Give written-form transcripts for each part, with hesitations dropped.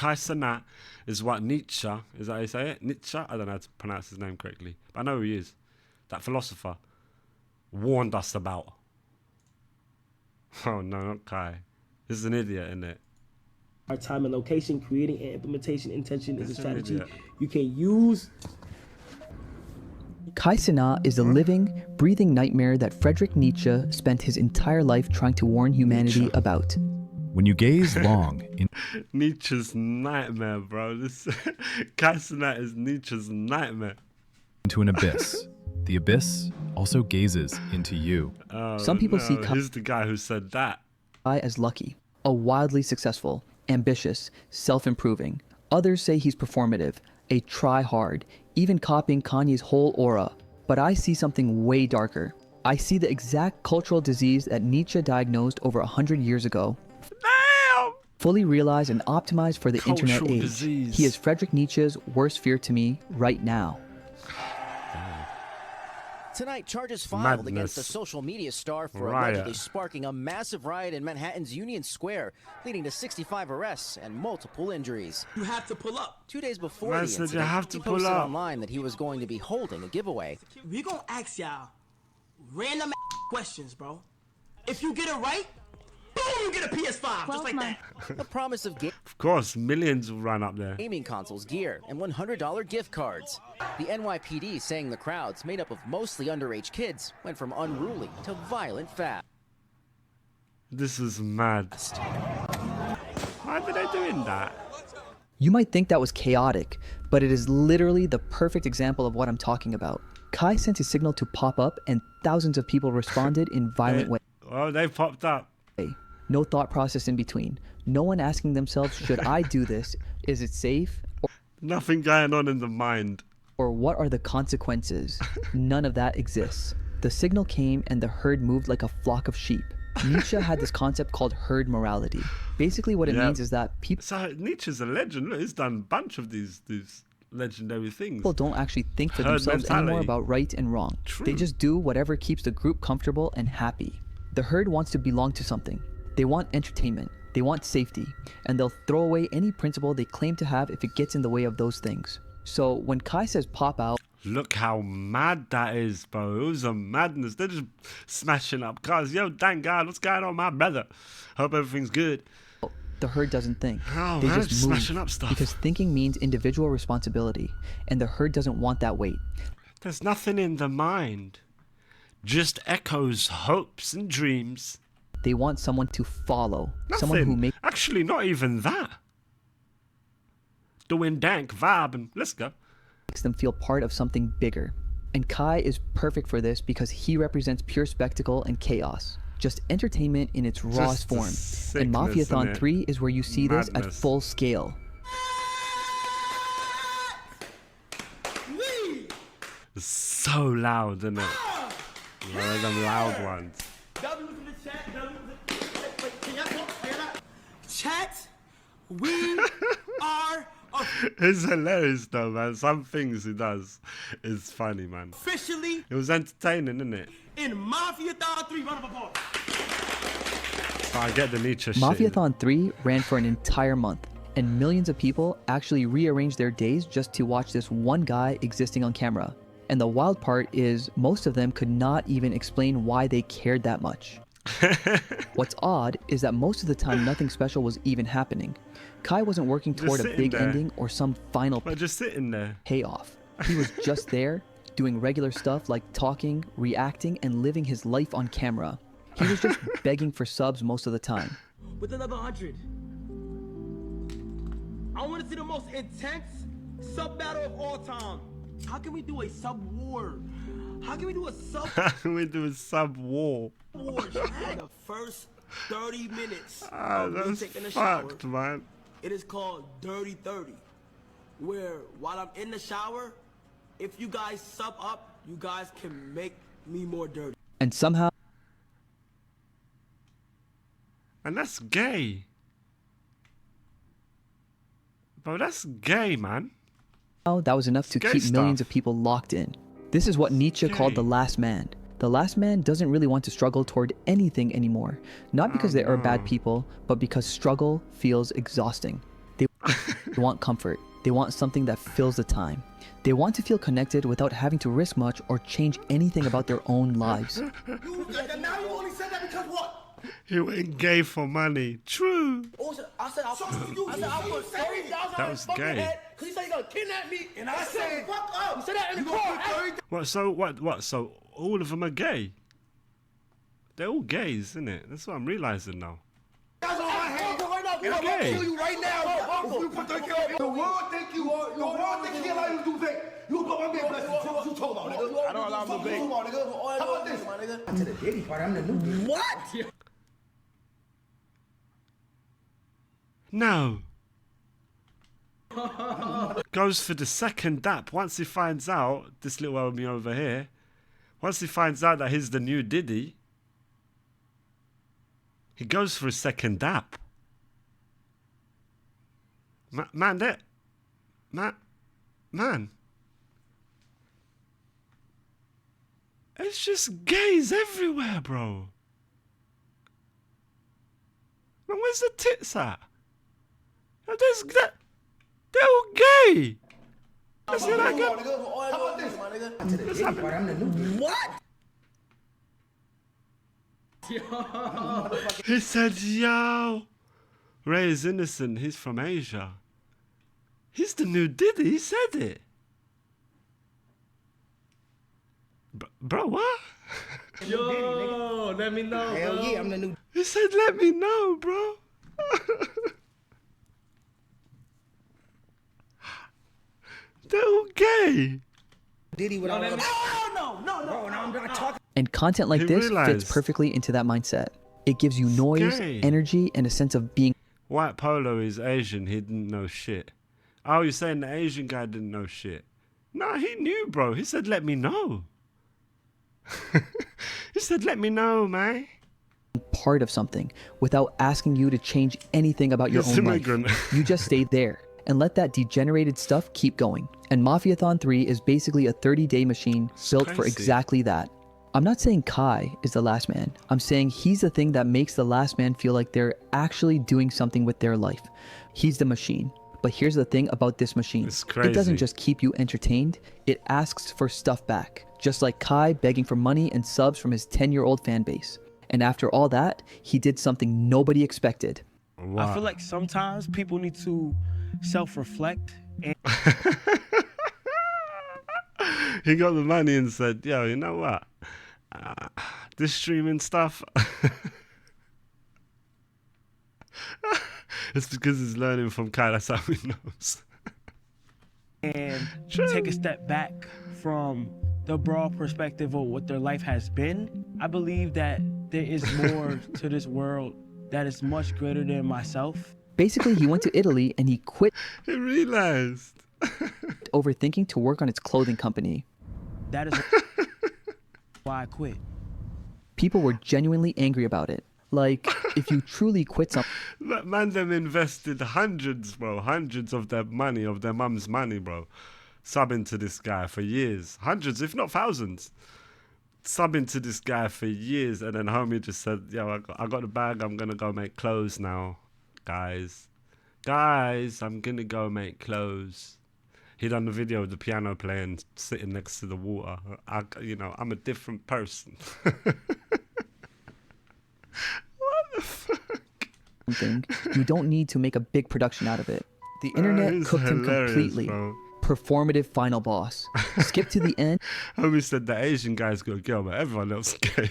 Cenat is what Nietzsche, is that how you say it? Nietzsche? I don't know how to pronounce his name correctly, but I know who he is. That philosopher warned us about. Oh no, not Kai. This is an idiot, isn't it? Our time and location, creating and implementation intention is a strategy you can use. Cenat is the living, breathing nightmare that Friedrich Nietzsche spent his entire life trying to warn humanity about. When you gaze long in Nietzsche's nightmare, bro. This Cenat is Nietzsche's nightmare. into an abyss, the abyss also gazes into you. Some people see Who's the guy who said that? Kai as lucky, a wildly successful, ambitious, self-improving. Others say he's performative, a try-hard, even copying Kanye's whole aura. But I see something way darker. I see the exact cultural disease that Nietzsche diagnosed over 100 years ago. Damn! Fully realized and optimized for the Cultural internet age. disease. He is Friedrich Nietzsche's worst fear to me right now. Tonight, charges filed Madness. against the social media star for Riot. allegedly sparking a massive riot in Manhattan's Union Square, leading to 65 arrests and multiple injuries. You have to pull up. 2 days before Man the said incident, you have to he pull posted up. online that he was going to be holding a giveaway. We gonna ask y'all random questions, bro. If you get it right, boom, you get a PS5, just like that. The promise of Of course, millions will run up there. gaming consoles, gear, and $100 gift cards. The NYPD saying the crowds, made up of mostly underage kids, went from unruly to violent fast. This is mad. Why are they doing that? You might think that was chaotic, but it is literally the perfect example of what I'm talking about. Kai sent his signal to pop up and thousands of people responded in violent ways. Oh, they popped up. No thought process in between. No one asking themselves, should I do this? Is it safe? Nothing going on in the mind. Or what are the consequences? None of that exists. The signal came and the herd moved like a flock of sheep. Nietzsche had this concept called herd morality. Basically what it means is that people So Nietzsche's a legend. Look, he's done a bunch of these legendary things. don't actually think for Herd themselves anymore mentality. about right and wrong. True. They just do whatever keeps the group comfortable and happy. The herd wants to belong to something. They want entertainment. They want safety. And they'll throw away any principle they claim to have if it gets in the way of those things. So when Kai says pop out, Look how mad that is, bro. It was a madness. They're just smashing up cars. Yo, thank God. What's going on, my brother? Hope everything's good. the herd doesn't think. Oh, They man, just smashing move up stuff. because thinking means individual responsibility, and the herd doesn't want that weight. There's nothing in the mind. Just echoes, hopes, and dreams. They want someone to follow, Nothing. someone who makes Actually, not even that. Doing dank vibe and let's go. them feel part of something bigger. And Kai is perfect for this because he represents pure spectacle and chaos. Just entertainment in its rawest the form. And sickness, Mafiathon innit? 3 is where you see this at Madness. full scale. It's so loud, isn't it? One of them loud ones. Chat, we are It's hilarious though, man. Some things he does is funny, man. officially It was entertaining, isn't it? in Mafiathon 3. Round of applause. So I get the Nietzsche shit. Mafiathon 3 ran for an entire month, and millions of people actually rearranged their days just to watch this one guy existing on camera. And the wild part is most of them could not even explain why they cared that much. What's odd is that most of the time nothing special was even happening. Kai wasn't working toward a sitting big there. ending or some final But just sitting there. payoff. He was just there, doing regular stuff like talking, reacting, and living his life on camera. He was just begging for subs most of the time. With another 100. I want to see the most intense sub battle of all time. How can we do a sub war? How can we do a sub We do a sub war. war? The first 30 minutes of me That's taking a shower. fucked, man. It is called Dirty 30, where while I'm in the shower, if you guys sub up, you guys can make me more dirty. And somehow, And that's gay. Bro, that's gay, man. that was enough to Gay keep millions stuff. of people locked in. This is what Nietzsche called the Gay. last man. The last man doesn't really want to struggle toward anything anymore. Not because they are bad people, but because struggle feels exhausting. They They want comfort. They want something that fills the time. They want to feel connected without having to risk much or change anything about their own lives. Now you only said that because what? He went gay for money. True. I said I'll put $30,000 That was gay. because he said he's gonna kidnap me, and I said fuck up. You said that in the car. What? So all of them are gay. They're all gays, isn't it? That's what I'm realizing now. That's all I have. And I'm gonna kill you right now. If you put the world think you allow you to do vape. You put my man blessing. What you talking about, nigga? I don't allow him to vape. How about this? To the Diddy part, I'm the new. What? No. Goes for the second dap. Once he finds out, this little homie over here, once he finds out that he's the new Diddy, he goes for a second dap. Man. It's just gays everywhere, bro. Man, where's the tits at? They're all gay. Let's hear that again. How about this? What? He said, yo. Ray is innocent. He's from Asia. He's the new Diddy. He said it. Bro, what? Yo, let me know. Hell yeah, I'm the new. He said, let me know, bro. They're all gay. Diddy without no. Bro, now I'm not talking. And content like He this realized. fits perfectly into that mindset. It gives you noise, gay. energy, and a sense of being White Polo is Asian. He didn't know shit. Oh, you're saying the Asian guy didn't know shit? Nah, he knew, bro. He said, let me know. He said, let me know, man. part of something without asking you to change anything about your He's own immigrant. life. You just stay there and let that degenerated stuff keep going. And Mafiathon 3 is basically a 30-day machine built for crazy. exactly that. I'm not saying Kai is the last man. I'm saying he's the thing that makes the last man feel like they're actually doing something with their life. He's the machine. But here's the thing about this machine. It's It doesn't crazy. just keep you entertained, it asks for stuff back. Just like Kai begging for money and subs from his 10-year-old fan base. And after all that, he did something nobody expected. Wow. I feel like sometimes people need to self-reflect and He got the money and said, yo, you know what? This streaming stuff, it's because he's learning from Kai. That's how he knows. take a step back from the broad perspective of what their life has been. I believe that there is more to this world that is much greater than myself. Basically, he went to Italy and he quit He realized. overthinking to work on its clothing company. That is why I quit. People were genuinely angry about it. Like, if you truly quit something, That man, them invested hundreds, bro, hundreds of their money, of their mum's money, bro, subbing to this guy for years, hundreds, if not thousands, subbing to this guy for years, and then homie just said, yo, I got the bag, I'm gonna go make clothes now, guys, I'm gonna go make clothes. He done the video of the piano playing, sitting next to the water. I'm a different person. you don't need to make a big production out of it. The internet He's cooked him hilarious, completely. bro. Performative final boss. Skip to the end, Homie said the Asian guy's got a girl, but everyone else is gay.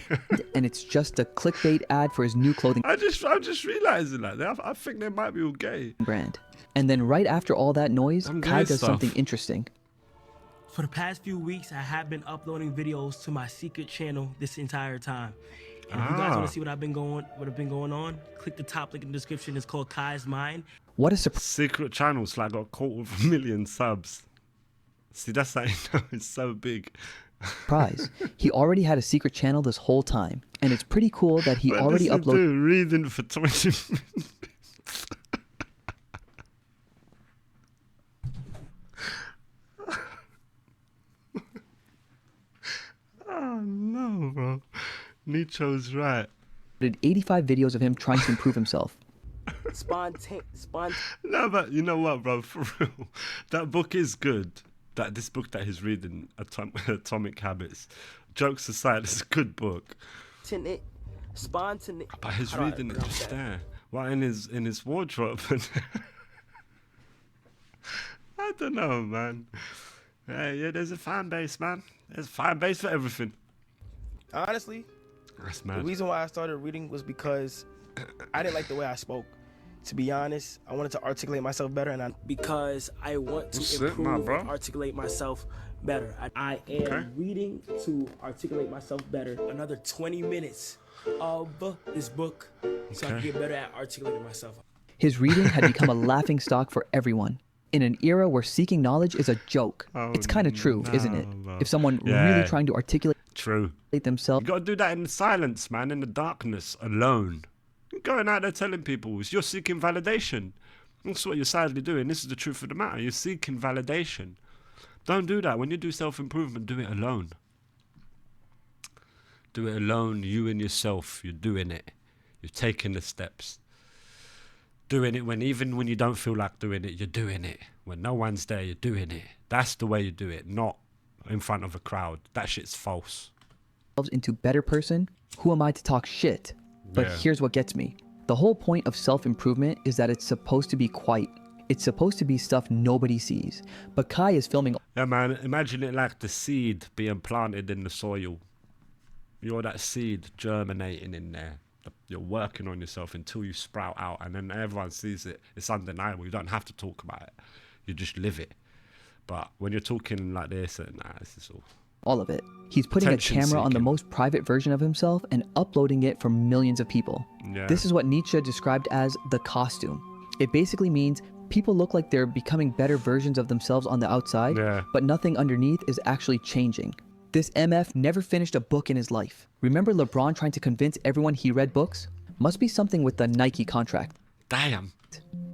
and it's just a clickbait ad for his new clothing I'm just realizing that. I think they might be all gay. brand. And then right after all that noise, Some Kai gay does stuff. something interesting. For the past few weeks, I have been uploading videos to my secret channel this entire time. And if you guys want to see what have been going on, click the top link in the description. It's called Kai's Mind. What a Secret channels like got caught with 1 million subs. See, that's how you know it's so big. surprise. He already had a secret channel this whole time. And it's pretty cool that he But already listen to uploaded him reading for 20 minutes. Oh no, bro. Nietzsche was right. 85 videos of him trying to improve himself. No, but you know what, bro? For real, that book is good. This book that he's reading, Atomic Habits. Jokes aside, it's a good book. But he's reading it just there, right in his wardrobe. I don't know, man. Yeah, there's a fan base, man. There's a fan base for everything. Honestly, That's mad. the reason why I started reading was because I didn't like the way I spoke. To be honest, I wanted to articulate myself better, and Because I want to That's it, my improve bro. and articulate myself better. I am reading to articulate myself better. Another 20 minutes of this book so I can get better at articulating myself. His reading had become a laughing stock for everyone. In an era where seeking knowledge is a joke. It's kind of true, isn't it? bro. If someone Yeah. really trying to articulate True. themselves You gotta do that in the silence, man, in the darkness, alone. You're going out there telling people you're seeking validation. That's what you're sadly doing. This is the truth of the matter. You're seeking validation. Don't do that. When you do self-improvement, do it alone. Do it alone, you and yourself. You're doing it. You're taking the steps. Doing it even when you don't feel like doing it, you're doing it. When no one's there, you're doing it. That's the way you do it, not in front of a crowd. That shit's false. into better person, who am I to talk shit? But Yeah. here's what gets me. The whole point of self-improvement is that it's supposed to be quiet. It's supposed to be stuff nobody sees. But Kai is filming Yeah, man, imagine it like the seed being planted in the soil. You're that seed germinating in there. You're working on yourself until you sprout out, and then everyone sees it. It's undeniable. You don't have to talk about it. You just live it. But when you're talking like this, this is all of it. He's putting Attention a camera on the seeking. most private version of himself and uploading it for millions of people. Yeah. This is what Nietzsche described as the costume. It basically means people look like they're becoming better versions of themselves on the outside, Yeah. but nothing underneath is actually changing. This MF never finished a book in his life. Remember LeBron trying to convince everyone he read books? Must be something with the Nike contract. Damn.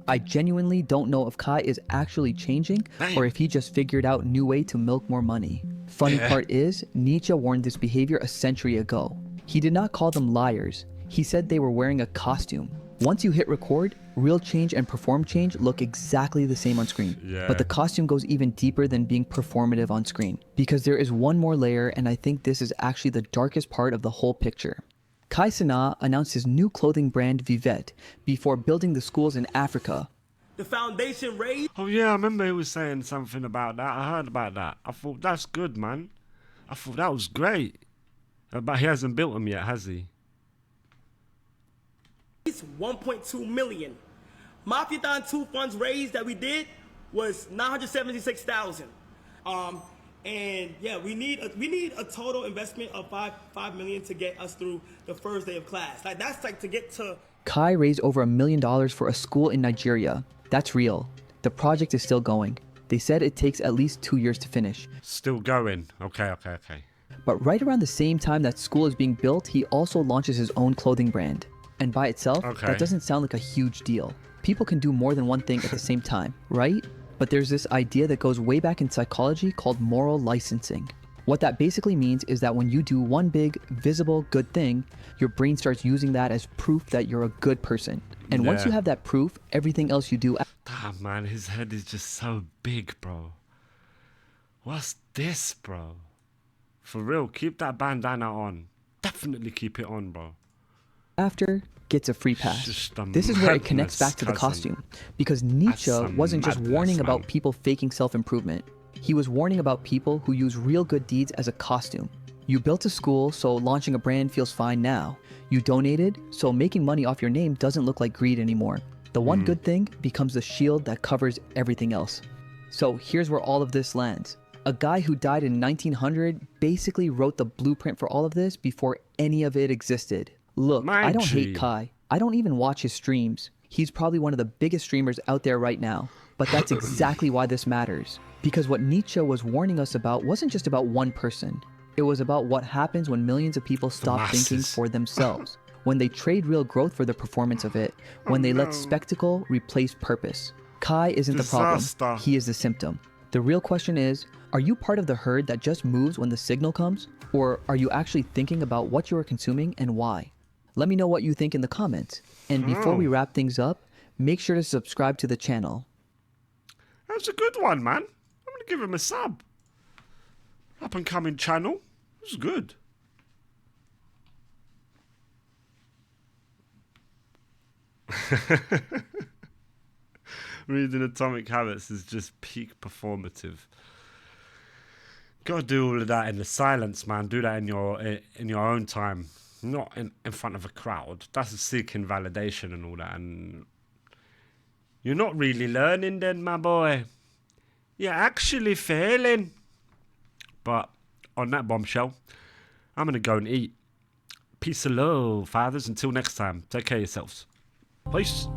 I genuinely don't know if Kai is actually changing Damn. or if he just figured out new way to milk more money. Funny Yeah. part is, Nietzsche warned this behavior a century ago. He did not call them liars. He said they were wearing a costume. Once you hit record, real change and perform change look exactly the same on screen. Yeah. But the costume goes even deeper than being performative on screen. Because there is one more layer, and I think this is actually the darkest part of the whole picture. Kai Cenat announced his new clothing brand Vivette before building the schools in Africa. The foundation raised. Oh yeah, I remember he was saying something about that. I heard about that. I thought that's good, man. I thought that was great. But he hasn't built them yet, has he? 1.2 million. Mafiathon 2 funds raised that we did was 976,000. And yeah, we need a total investment of 5 million to get us through the first day of class. Like that's like to get to. Kai raised over $1 million for a school in Nigeria. That's real. The project is still going. They said it takes at least 2 years to finish. Still going. Okay. But right around the same time that school is being built, he also launches his own clothing brand. And by itself, Okay. that doesn't sound like a huge deal. People can do more than one thing at the same time, right? But there's this idea that goes way back in psychology called moral licensing. What that basically means is that when you do one big, visible, good thing, your brain starts using that as proof that you're a good person. And once Yeah. you have that proof, everything else you do Damn, man, his head is just so big, bro. What's this, bro? For real, keep that bandana on. Definitely keep it on, bro. after gets a free pass. Just a This is where it connects madness, back to the cousin. costume. Because Nietzsche some wasn't just madness, warning about man. people faking self-improvement. He was warning about people who use real good deeds as a costume. You built a school, so launching a brand feels fine now. You donated, so making money off your name doesn't look like greed anymore. The one good thing becomes the shield that covers everything else. So here's where all of this lands. A guy who died in 1900 basically wrote the blueprint for all of this before any of it existed. Look, I don't hate Nietzsche. Kai. I don't even watch his streams. He's probably one of the biggest streamers out there right now. But that's exactly why this matters. Because what Nietzsche was warning us about wasn't just about one person. It was about what happens when millions of people stop thinking masses. for themselves. When they trade real growth for the performance of it. When they let spectacle replace purpose. Kai isn't the Disaster. problem. He is the symptom. The real question is, are you part of the herd that just moves when the signal comes? Or are you actually thinking about what you are consuming and why? Let me know what you think in the comments. And before we wrap things up, make sure to subscribe to the channel. That was a good one, man. I'm going to give him a sub. Up and coming channel. It was good. Reading Atomic Habits is just peak performative. Gotta do all of that in the silence, man. Do that in your own time, not in front of a crowd. That's seeking validation and all that. And you're not really learning then, my boy. You're actually failing. But on that bombshell, I'm gonna go and eat. Peace and love, fathers. Until next time, take care of yourselves. Peace.